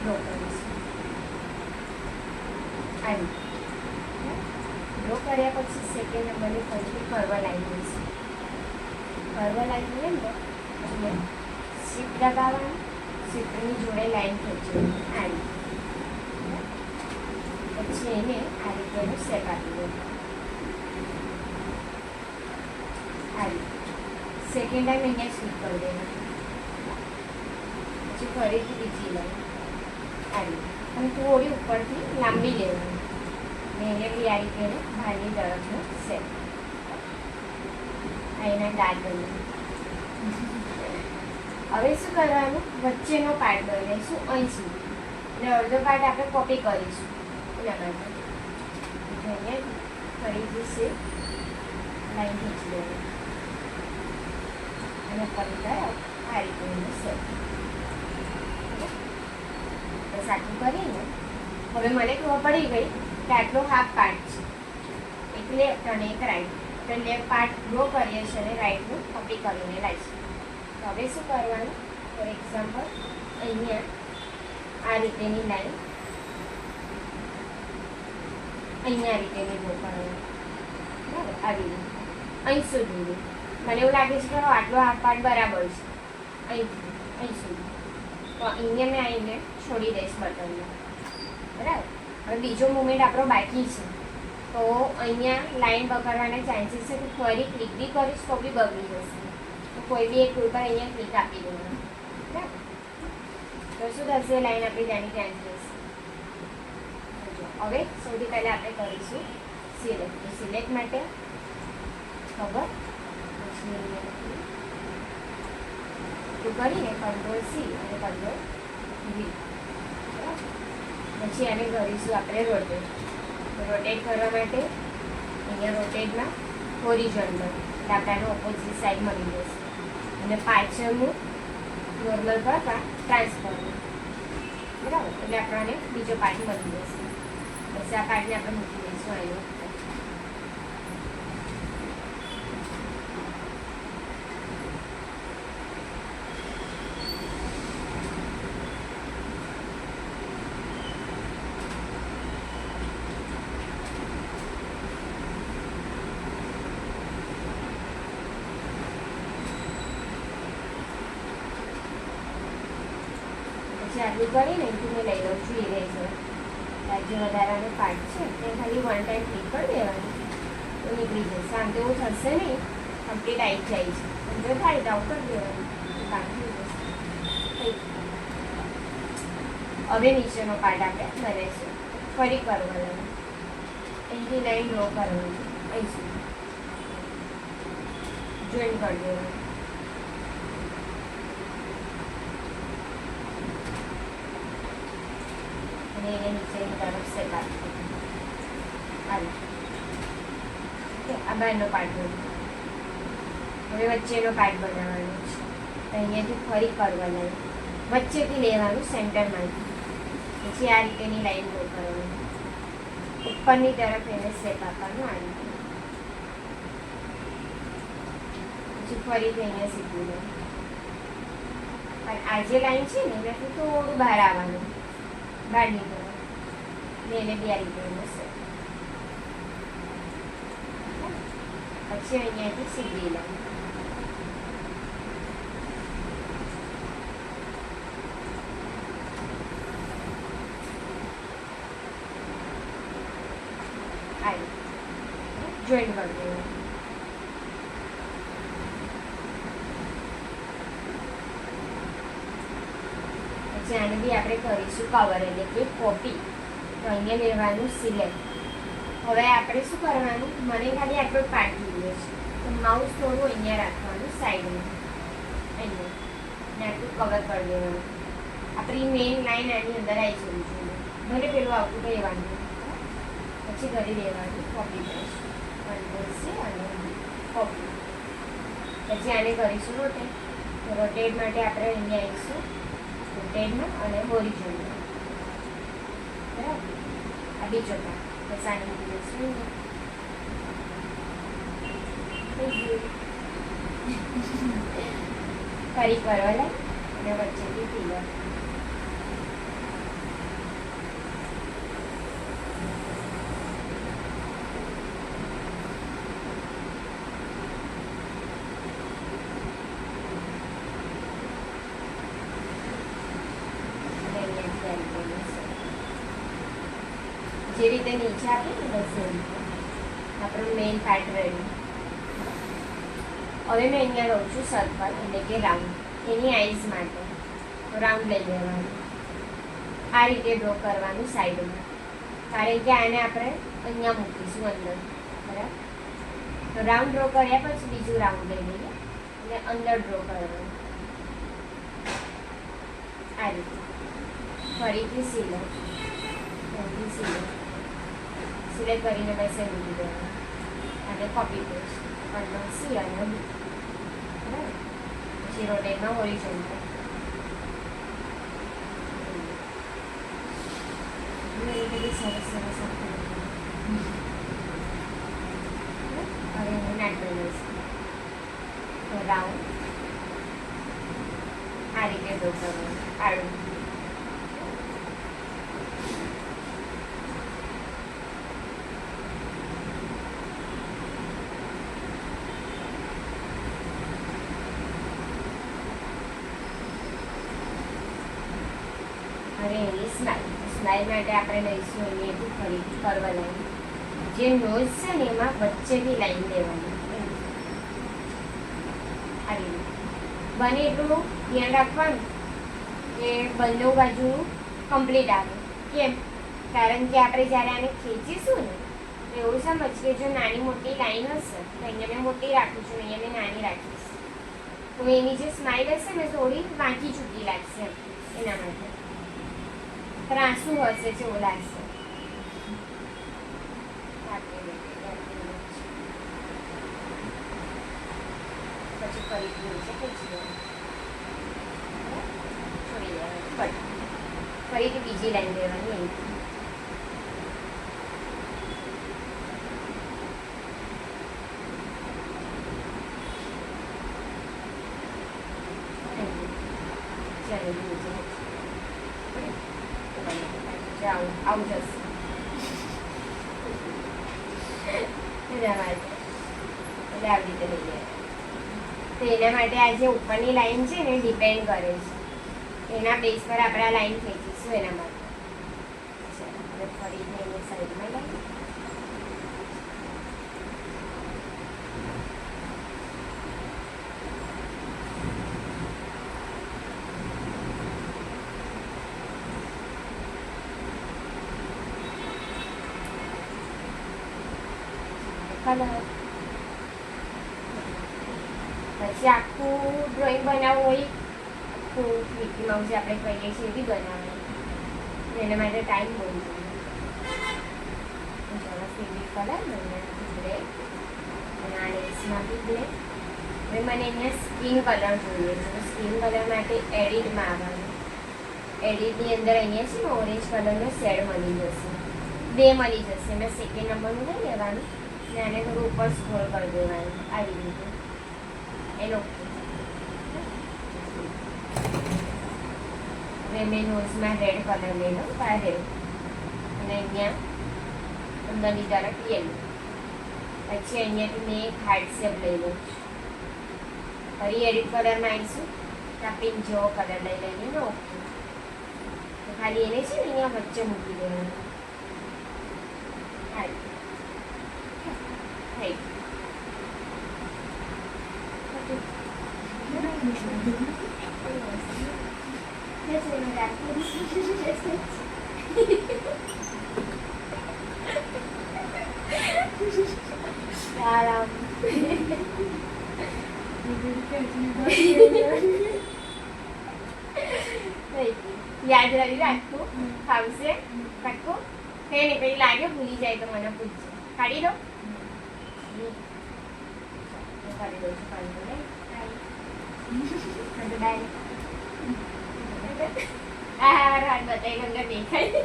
Draw કરીશું. આવી draw કર્યા પછી સેકન્ડ નંબરની ફરીથી કર્વ લાઈન લઈશું. કર્વ લાઈન લઈએ ને એટલે શિફ્ટ દબાવવાનું, શિફ્ટની જોડે લાઈન ખેંચવાની આવી. પછી એને આ રીતેનું શેપ આપી દેવાનું. આવી સેકન્ડ ટાઈમ અહીંયા સ્વીપ કરી દેવાનું. પછી ફરીથી બીજી લાઈન આવી અને થોડી ઉપરથી લાંબી લેવાની ને એને બી આ રીતે બહારની તરફનો શેપ. આ એના દાંત બની. હવે શું કરવાનું, વચ્ચેનો પાર્ટ બની લઈશું અહીં સુધી અને અડધો પાર્ટ આપણે કોપી કરીશું. એના માટે અહીંયા ફરીથી શેપ લાઈન ખેંચી દેવાની અને ફરી તરફ આ રીતે શેપ. બસ આટલું કરીને હવે મને ખબર પડી ગઈ કે આટલો હાફ પાર્ટ છે, એક લેફ્ટ અને એક રાઈટ. તો લેફ્ટ પાર્ટ ડ્રો કરીએ છીએ અને રાઈટનું કોપી કરીને લાવીશું. તો હવે શું કરવાનું, ફોર એક્ઝામ્પલ અહીંયા આ રીતેની લાઈન અહીંયા આ રીતેની ડ્રો કરવાની. બરાબર, આવી રીતે અહીં સુધી. મને એવું લાગે છે કે આટલો હાફ પાર્ટ બરાબર છે અહીંથી અહીં સુધી. તો અહીંયા મેં આવીને છોડી દઈશ બટનને. બરાબર, હવે બીજો મુમેન્ટ આપણો બાકી છે. તો અહીંયા લાઈન પકડવાના ચાન્સીસ છે કે ફરી ક્લિક બી કરીશ તો બી બગડી જશે. તો કોઈ બી એક ટૂલ પર અહીંયા ક્લિક આપી દેવાનું. બરાબર, તો શું થશે, લાઈન આપણી ત્યાંની ત્યાં જ રહેશે. હવે સૌથી પહેલાં આપણે કરીશું સિલેક્ટ. તો સિલેક્ટ માટે ખબર તો કરીને કંટ્રોલ સી અને કંટ્રોલ વી. પછી આને કરીશું આપણે રોટેટ. રોટેટ કરવા માટે અહીંયા રોટેટમાં હોરિઝોન્ટલ એટલે આપણને ઓપોઝિટ સાઈડ મળી જશે અને પાછળનું નોર્મલ કરતા ટ્રાન્સફોર્મ. બરાબર, એટલે આપણને બીજો પાર્ટ મળી જશે. પછી આ પાર્ટને આપણે મૂકી દઈશું એનું. ચાલુ કરીને અહીંથી મેં લઈ લઉં છું ઇરેઝર. જે વધારાનો પાર્ટ છે તે ખાલી વન ટાઈમ ક્લિક કરી દેવાનું તો નીકળી જશે. આમ તો એવું થશે નહીં, કમ્પ્લીટ આવી જાય છે. જો થાય તો આવું કરી દેવાનું, બાકી જશે. હવે નીચેનો પાર્ટ આપણે બનાવીશું. ફરી કરવાનું, અહીંથી લાઈન ડ્રો કરવાની, અહીં સુધી જોઈન કરી દેવાનું. અને એને નીચેની તરફ સેટ આપી આવી. આ બહારનો પાર્ટ બન્યો. હવે વચ્ચેનો પાર્ટ બનાવવાનો છે. તો અહીંયાથી ફરી કરવાનું, વચ્ચેથી લેવાનું સેન્ટરમાંથી. પછી આ રીતેની લાઈન ડ્રો કરવાની, ઉપરની તરફ એને સેપ આપવાનું આ રીતે. પછી ફરીથી અહીંયા સીધું લો. પણ આ જે લાઈન છે ને એનાથી થોડું બહાર આવવાનું, બહારની તરફ ને એને બી આ રીતે હશે. પછી અહીંયાથી સીધી લાઈન. જોઈન કરી દેવાનું. પછી આને બી આપણે કરીશું કવર એટલે કે કોપી. તો અહીંયા લેવાનું સિલેક્ટ. હવે આપણે શું કરવાનું, મને ખાલી આટલો પાર્ટ જોઈએ છે તો માઉસ થોડું અહીંયા રાખવાનું સાઈડમાં, અહીંયા ને આટલું કવર કરી દેવાનું. આપણી મેઇન લાઈન આની અંદર આવી જવી જોઈએ. ભલે પેલું આવતું રહેવાનું. પછી કરી દેવાનું કોપી પેસ્ટ, કંટ્રોલ સી અને કોપી. પછી આને કરીશું રોટેટ. તો રોટેટ માટે આપણે અહીંયા આવીશું રોટેટમાં અને હોરિઝોન્ટલ. બરાબર, આ બીજો પાર્ટ. બસ આને મૂકી દઈશું. ફરી કરવા લાય અને વચ્ચેથી પીલર. જે રીતે નીચે આપીએ ને બસ એ રીતે આપણો મેઇન પાર્ટ રેડી. હવે મેં અહીંયા લઉં છું સર્કલ એટલે કે રાઉન્ડ. એની આઈઝ માટે રાઉન્ડ લઈ લેવાનું. આ રીતે ડ્રો કરવાનું સાઈડમાં, કારણ કે આને આપણે અહીંયા મૂકીશું અંદર. બરાબર? તો રાઉન્ડ ડ્રો કર્યા પછી બીજું રાઉન્ડ લઈ લઈએ અને અંદર ડ્રો કરવાનું આ રીતે. ફરીથી સિલેક્ટ કરીને બસ એ મૂકી દેવાનું અને કોપી પેસ્ટ કંટ્રોલ સી અને બી. બરાબર? પછી રોટેટમાં હોરિઝોન્ટલ સરસ સરસ હવે હું નાખી દઈશ રાઉન્ડ આ રીતે ડ્રો કરવાનું આડું. હવે એની સ્માઈલ માટે આપણે લઈશું અહીંયાથી ફરીથી કર્વ લાઈન. જે નોઝ છે ને એમાં વચ્ચેની લાઈન લેવાની. આવી રીતે બને એટલું ધ્યાન રાખવાનું કે બંને બાજુનું કમ્પ્લીટ આવે. કેમ? કારણ કે આપણે જ્યારે આને ખેંચીશું ને તો એવું સમજ કે જો નાની મોટી લાઈન હશે તો અહીંયા મેં મોટી રાખું છું, અહીંયા મેં નાની રાખીશ, તો એની જે સ્માઈલ હશે ને થોડી વાંકી ચૂકી લાગશે. એના માટે ત્રાસુ હશે જેવું લાગશે. પછી ફરીથી નીચે ખેંચી દેવાનું, છોડી દેવાનું. ફરીથી બીજી લાઈન લેવાની અહીંથી. આવું જશે એના માટે. એટલે આવી રીતે લઈ જાય. તો એના માટે આ જે ઉપરની લાઈન છે ને ડિપેન્ડ કરે છે, એના બેઝ પર આપણે આ લાઈન ખેંચીશું એના માટે. ચાલો ફરીથી એની સાઈડમાં લાઈન. કલર પછી આખું ડ્રોઈંગ બનાવવું હોય, આખું મિકી માઉસ જે આપણે કહીએ છીએ એ બી બનાવવું એના માટે ટાઈમ બહુ જોઈએ. ફેવરિટ કલર મને બ્લેક અને આ લેન્સમાં બી બ્લેક. હવે મને અહીંયા સ્કિન કલર જોઈએ છે. સ્કિન કલર માટે એડિટમાં આવવાનું. એડિટની અંદર અહીંયા છે ને ઓરેન્જ કલરનો શેડ મળી જશે, 2 મળી જશે. મેં સેકન્ડ નંબરનું લઈ લેવાનું અને આને થોડું ઉપર સ્ક્રોલ કરી દેવાનું આવી રીતે. એનો હવે મેં નોઝમાં રેડ કલર લઈ લઉં, આ રેડ, અને અહીંયા અંદરની તરફ યેલો. પછી અહીંયાથી મેં એક હાર્ટ શેપ લઈ લઉં. ફરી એડિટ કલરમાં આવીશું, ત્યાં પિંક જેવો કલર લઈ લઈને ને ઓકે. તો ખાલી એને છે ને અહીંયા વચ્ચે મૂકી દેવાનું. હા થઈ આરામ યાદ રહી રાખવું, ફાવશે પાક્કું. કઈ ને કઈ લાગે ભૂલી જાય તો મને પૂછજો. કાઢી દો, કાઢી દઉં છું. હાથ બતાવી ગંગા દેખાય.